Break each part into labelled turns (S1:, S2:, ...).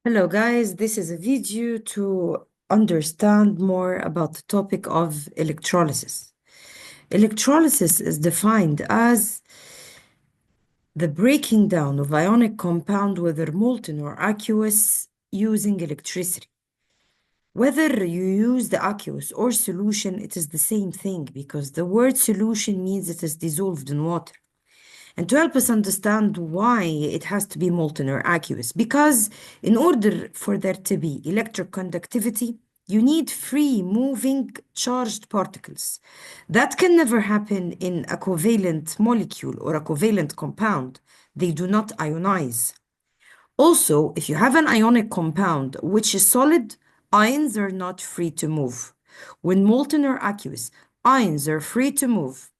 S1: Hello guys, this is a video to understand more about the topic of electrolysis. Electrolysis is defined as the breaking down of ionic compound, whether molten or aqueous, using electricity. Whether you use the aqueous or solution, it is the same thing because the word solution means it is dissolved in water. And to help us understand why it has to be molten or aqueous, because in order for there to be electric conductivity, you need free moving charged particles. That can never happen in a covalent molecule or a covalent compound. They do not ionize. Also, if you have an ionic compound which is solid, ions are not free to move. When molten or aqueous, ions are free to move.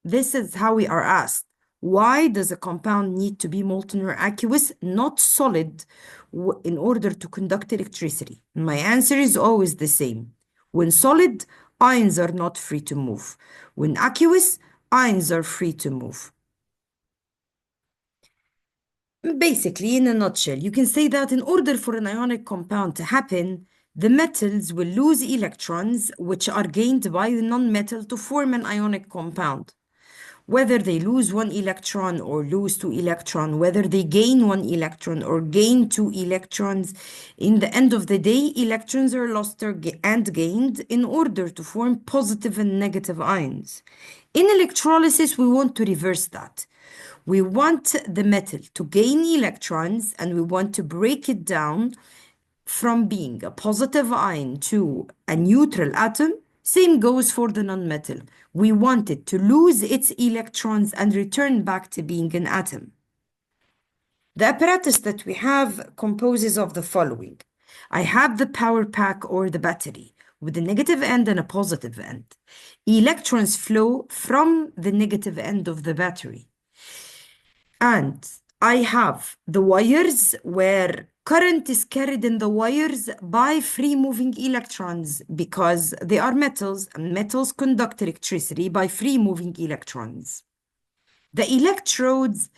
S1: This is how we are asked. Why does a compound need to be molten or aqueous, not solid, in order to conduct electricity? My answer is always the same. When solid, ions are not free to move. When aqueous, ions are free to move. Basically, in a nutshell, you can say that in order for an ionic compound to happen, the metals will lose electrons, which are gained by the non-metal to form an ionic compound. Whether they lose one electron or lose two electrons, whether they gain one electron or gain two electrons, in the end of the day, electrons are lost and gained in order to form positive and negative ions. In electrolysis, we want to reverse that. We want the metal to gain electrons and we want to break it down from being a positive ion to a neutral atom. Same goes for the nonmetal. We want it to lose its electrons and return back to being an atom. The apparatus that we have composes of the following. I have the power pack or the battery with a negative end and a positive end. Electrons flow from the negative end of the battery. And I have the wires where current is carried in the wires by free moving electrons because they are metals and metals conduct electricity by free moving electrons. The electrodes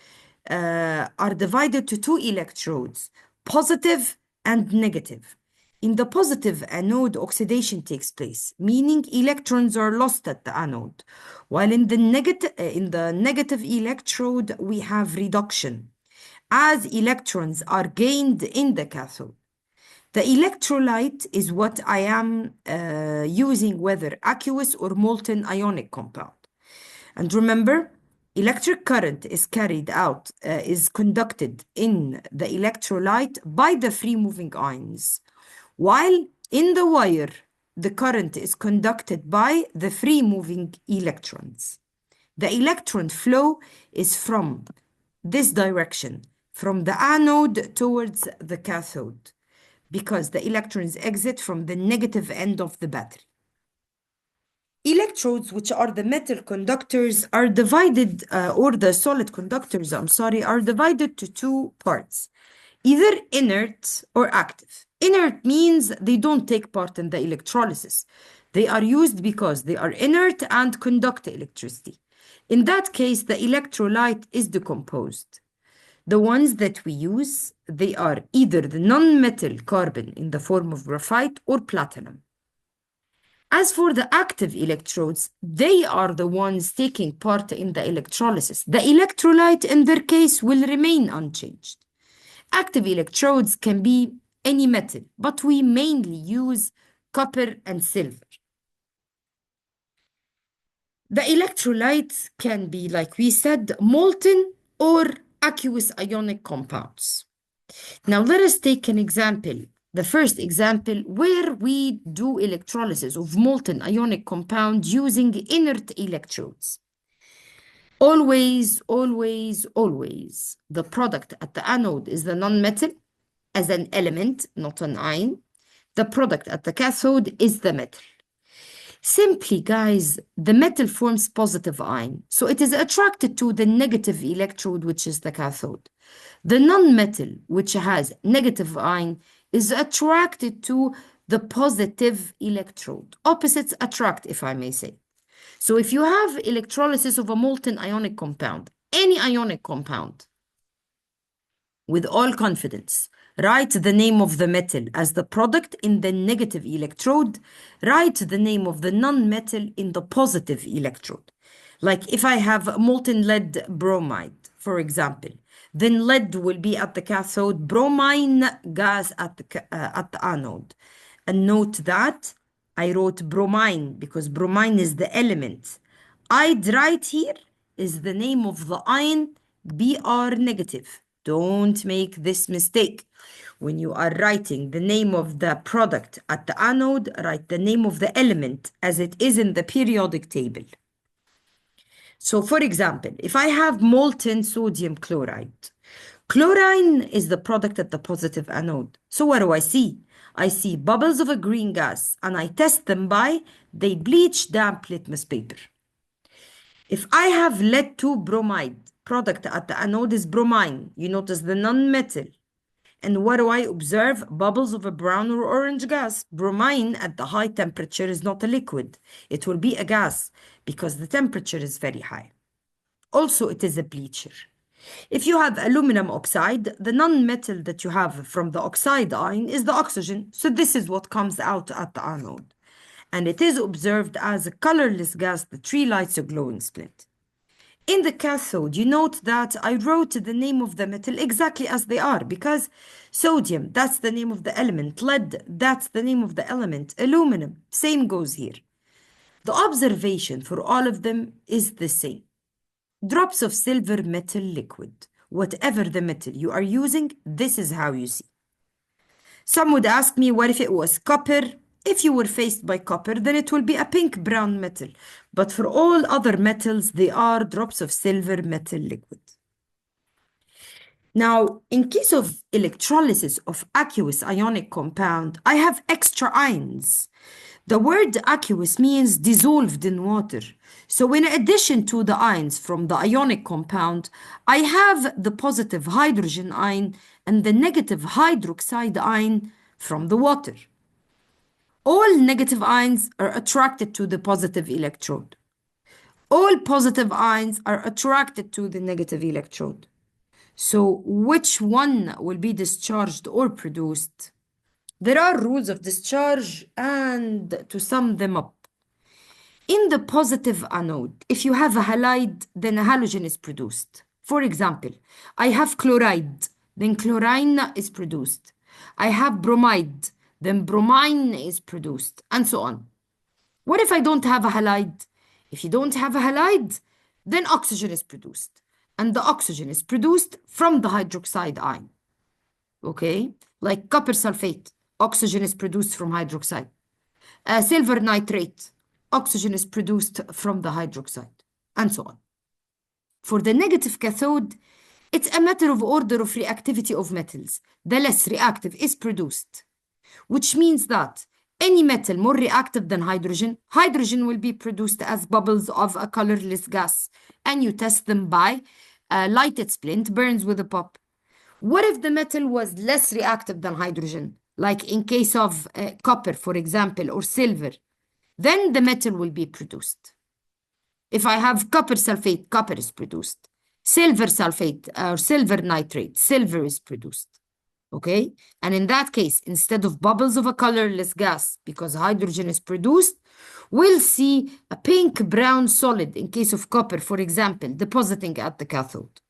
S1: are divided to two electrodes, positive and negative. In the positive anode, oxidation takes place, meaning electrons are lost at the anode. While in the negative electrode, we have reduction, as electrons are gained in the cathode. The electrolyte is what I am using, whether aqueous or molten ionic compound. And remember, electric current is carried out, is conducted in the electrolyte by the free moving ions, while in the wire, the current is conducted by the free moving electrons. The electron flow is from this direction, from the anode towards the cathode, because the electrons exit from the negative end of the battery. Electrodes, which are the metal conductors, are divided, or the solid conductors, I'm sorry, are divided to two parts, either inert or active. Inert means they don't take part in the electrolysis. They are used because they are inert and conduct electricity. In that case, the electrolyte is decomposed. The ones that we use, they are either the non-metal carbon in the form of graphite or platinum. As for the active electrodes, they are the ones taking part in the electrolysis. The electrolyte in their case will remain unchanged. Active electrodes can be any metal, but we mainly use copper and silver. The electrolytes can be, like we said, molten or aqueous ionic compounds. Now let us take an example. The first example where we do electrolysis of molten ionic compound using inert electrodes. Always, always, always, the product at the anode is the nonmetal as an element, not an ion. The product at the cathode is the metal. Simply, guys, the metal forms positive ion, so it is attracted to the negative electrode, which is the cathode. The nonmetal, which has negative ion, is attracted to the positive electrode. Opposites attract, if I may say. So if you have electrolysis of a molten ionic compound, any ionic compound, with all confidence. Write the name of the metal as the product in the negative electrode. Write the name of the non-metal in the positive electrode. Like if I have molten lead bromide, for example, then lead will be at the cathode, bromine gas at the anode. And note that I wrote bromine because bromine is the element. I'd write here is the name of the ion, Br negative. Don't make this mistake. When you are writing the name of the product at the anode, write the name of the element as it is in the periodic table. So for example, if I have molten sodium chloride, chlorine is the product at the positive anode. So what do I see? I see bubbles of a green gas and I test them by they bleach damp litmus paper. If I have lead 2 bromide, product at the anode is bromine. You notice the non-metal. And what do I observe? Bubbles of a brown or orange gas. Bromine at the high temperature is not a liquid. It will be a gas because the temperature is very high. Also, it is a bleacher. If you have aluminum oxide, the non-metal that you have from the oxide ion is the oxygen. So this is what comes out at the anode. And it is observed as a colorless gas, the 3 lights a glowing splint. In the cathode, you note that I wrote the name of the metal exactly as they are because sodium, that's the name of the element. Lead, that's the name of the element. Aluminum, same goes here. The observation for all of them is the same. Drops of silver metal liquid. Whatever the metal you are using, this is how you see. Some would ask me, what if it was copper? If you were faced by copper, then it will be a pink-brown metal. But for all other metals, they are drops of silver metal liquid. Now, in case of electrolysis of aqueous ionic compound, I have extra ions. The word aqueous means dissolved in water. So in addition to the ions from the ionic compound, I have the positive hydrogen ion and the negative hydroxide ion from the water. All negative ions are attracted to the positive electrode. All positive ions are attracted to the negative electrode. So which one will be discharged or produced? There are rules of discharge, and to sum them up. In the positive anode, if you have a halide, then a halogen is produced. For example, I have chloride, then chlorine is produced. I have bromide, then bromine is produced, and so on. What if I don't have a halide? If you don't have a halide, then oxygen is produced. And the oxygen is produced from the hydroxide ion. Okay? Like copper sulfate, oxygen is produced from hydroxide. Silver nitrate, oxygen is produced from the hydroxide, and so on. For the negative cathode, it's a matter of order of reactivity of metals. The less reactive is produced, which means that any metal more reactive than hydrogen, hydrogen will be produced as bubbles of a colorless gas, and you test them by a lighted splint, burns with a pop. What if the metal was less reactive than hydrogen, like in case of copper, for example, or silver? Then the metal will be produced. If I have copper sulfate, copper is produced. Silver sulfate or silver nitrate, silver is produced. Okay? And in that case, instead of bubbles of a colorless gas, because hydrogen is produced, we'll see a pink-brown solid in case of copper, for example, depositing at the cathode.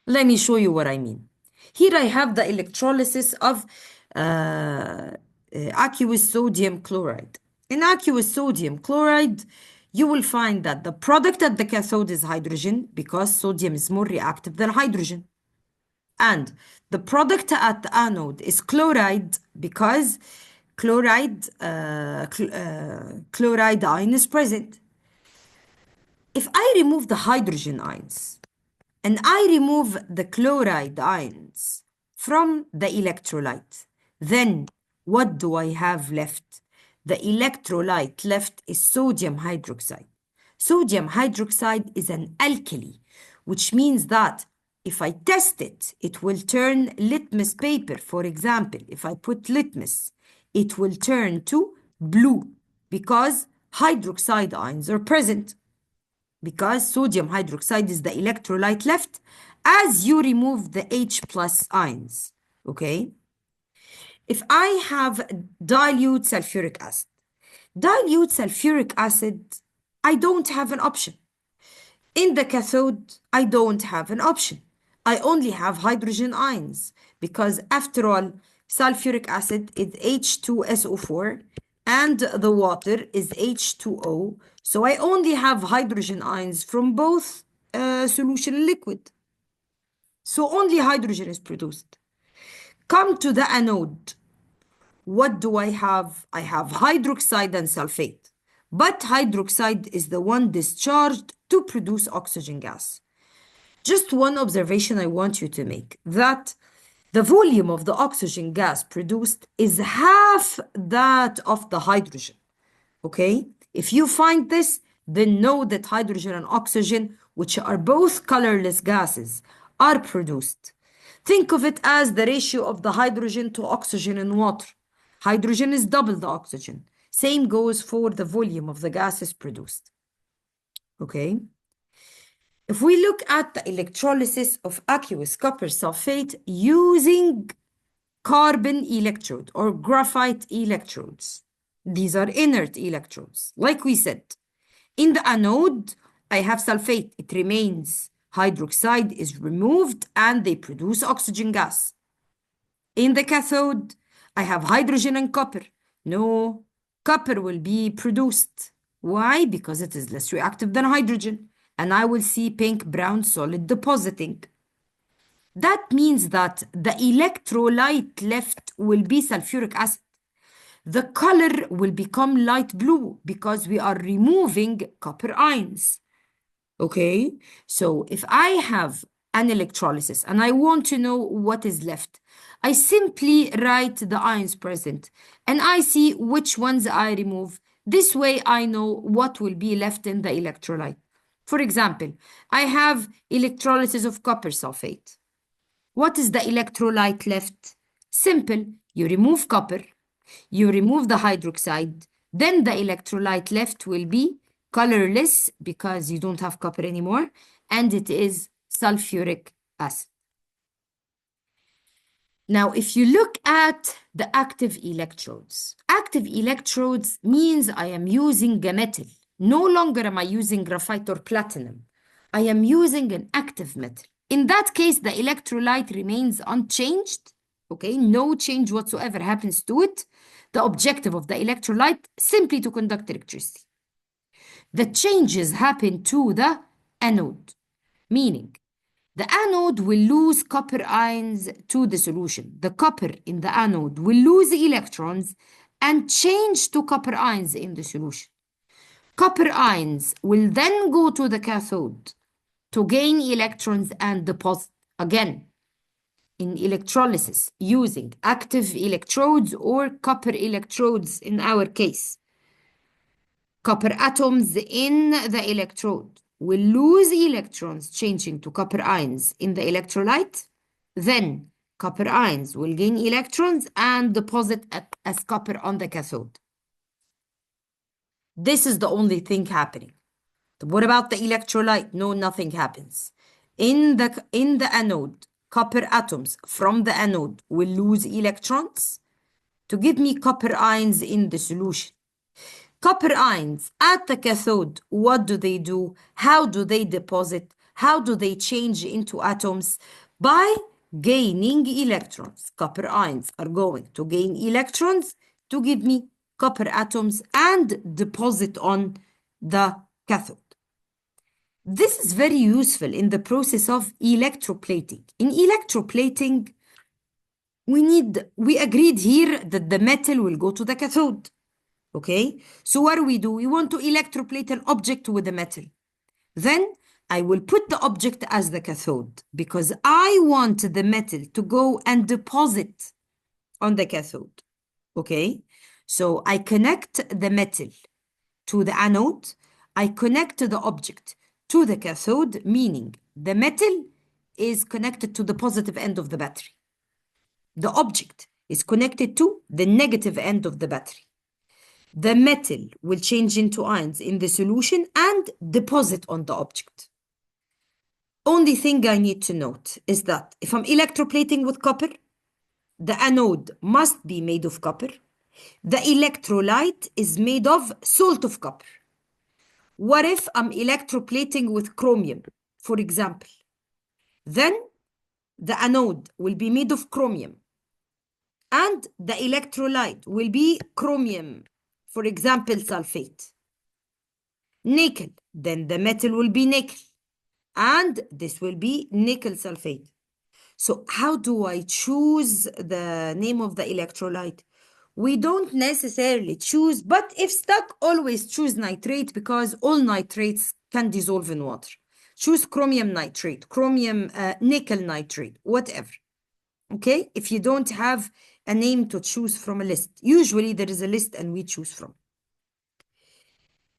S1: Let me show you what I mean. Here I have the electrolysis of aqueous sodium chloride. In aqueous sodium chloride, you will find that the product at the cathode is hydrogen because sodium is more reactive than hydrogen. And the product at the anode is chloride because chloride ion is present. If I remove the hydrogen ions and I remove the chloride ions from the electrolyte, then what do I have left? The electrolyte left is sodium hydroxide. Sodium hydroxide is an alkali, which means that if I test it, it will turn litmus paper. For example, if I put litmus, it will turn to blue because hydroxide ions are present. Because sodium hydroxide is the electrolyte left as you remove the H plus ions, okay? If I have dilute sulfuric acid, I don't have an option. In the cathode, I don't have an option. I only have hydrogen ions because after all, sulfuric acid is H2SO4 and the water is H2O. So I only have hydrogen ions from both solution and liquid. So only hydrogen is produced. Come to the anode. What do I have? I have hydroxide and sulfate. But hydroxide is the one discharged to produce oxygen gas. Just one observation I want you to make, that the volume of the oxygen gas produced is half that of the hydrogen. Okay? If you find this, then know that hydrogen and oxygen, which are both colorless gases, are produced. Think of it as the ratio of the hydrogen to oxygen in water. Hydrogen is double the oxygen. Same goes for the volume of the gases produced. Okay? If we look at the electrolysis of aqueous copper sulfate using carbon electrode or graphite electrodes, these are inert electrodes. Like we said, in the anode, I have sulfate. It remains. Hydroxide is removed and they produce oxygen gas. In the cathode, I have hydrogen and copper. No, copper will be produced. Why? Because it is less reactive than hydrogen. And I will see pink-brown solid depositing. That means that the electrolyte left will be sulfuric acid. The color will become light blue because we are removing copper ions. Okay, so if I have an electrolysis and I want to know what is left, I simply write the ions present and I see which ones I remove. This way I know what will be left in the electrolyte. For example, I have electrolysis of copper sulfate. What is the electrolyte left? Simple. You remove copper, you remove the hydroxide, then the electrolyte left will be colorless because you don't have copper anymore, and it is sulfuric acid. Now, if you look at the active electrodes means I am using a metal. No longer am I using graphite or platinum. I am using an active metal. In that case, the electrolyte remains unchanged. Okay, no change whatsoever happens to it. The objective of the electrolyte simply to conduct electricity. The changes happen to the anode, meaning the anode will lose copper ions to the solution. The copper in the anode will lose electrons and change to copper ions in the solution. Copper ions will then go to the cathode to gain electrons and deposit again in electrolysis using active electrodes or copper electrodes in our case. Copper atoms in the electrode will lose electrons changing to copper ions in the electrolyte. Then copper ions will gain electrons and deposit as copper on the cathode. This is the only thing happening. What about the electrolyte? No, nothing happens. In the anode, copper atoms from the anode will lose electrons to give me copper ions in the solution. Copper ions at the cathode, what do? How do they deposit? How do they change into atoms? By gaining electrons. Copper ions are going to gain electrons to give me copper atoms and deposit on the cathode. This is very useful in the process of electroplating. In electroplating, we agreed here that the metal will go to the cathode. Okay, so what do? We want to electroplate an object with a metal. Then I will put the object as the cathode because I want the metal to go and deposit on the cathode. Okay, so I connect the metal to the anode. I connect the object to the cathode, meaning the metal is connected to the positive end of the battery. The object is connected to the negative end of the battery. The metal will change into ions in the solution and deposit on the object. Only thing I need to note is that if I'm electroplating with copper, the anode must be made of copper. The electrolyte is made of salt of copper. What if I'm electroplating with chromium, for example? Then the anode will be made of chromium and the electrolyte will be chromium, for example, sulfate. Nickel, then the metal will be nickel and this will be nickel sulfate. So how do I choose the name of the electrolyte? We don't necessarily choose, but if stuck, always choose nitrate because all nitrates can dissolve in water. Choose chromium nitrate, chromium nickel nitrate, whatever. Okay, if you don't have a name to choose from a list, usually there is a list and we choose from.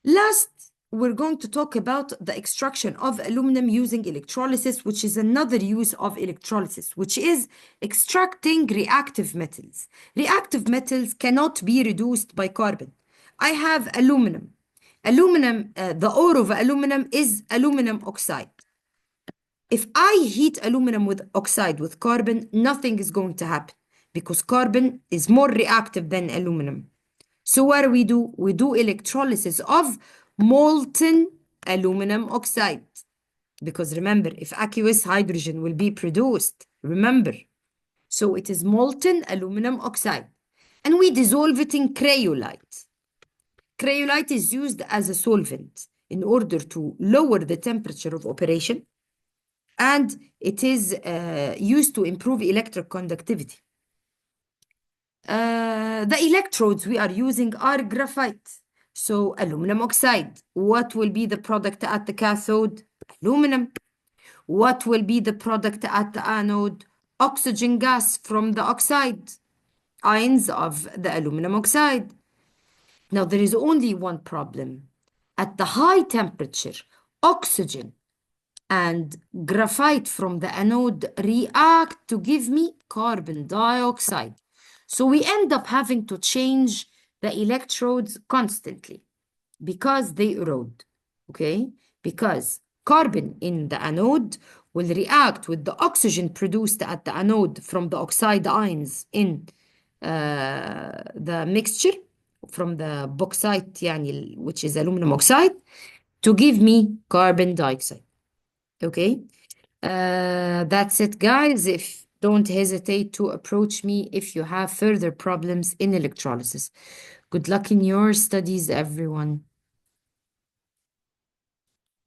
S1: Last, we're going to talk about the extraction of aluminum using electrolysis, which is another use of electrolysis, which is extracting reactive metals. Reactive metals cannot be reduced by carbon. I have aluminum. The ore of aluminum is aluminum oxide. If I heat aluminum with oxide with carbon, nothing is going to happen because carbon is more reactive than aluminum. So what do? We do electrolysis of molten aluminum oxide. Because remember, if aqueous hydrogen will be produced, remember. So it is molten aluminum oxide. And we dissolve it in cryolite. Cryolite is used as a solvent in order to lower the temperature of operation. And it is used to improve electric conductivity. The electrodes we are using are graphite, so aluminum oxide. What will be the product at the cathode? Aluminum. What will be the product at the anode? Oxygen gas from the oxide, ions of the aluminum oxide. Now, there is only one problem. At the high temperature, oxygen and graphite from the anode react to give me carbon dioxide. So we end up having to change the electrodes constantly because they erode, okay? Because carbon in the anode will react with the oxygen produced at the anode from the oxide ions in the mixture from the bauxite, يعني, which is aluminum oxide, to give me carbon dioxide. Okay, that's it, guys. If don't hesitate to approach me if you have further problems in electrolysis. Good luck in your studies, everyone.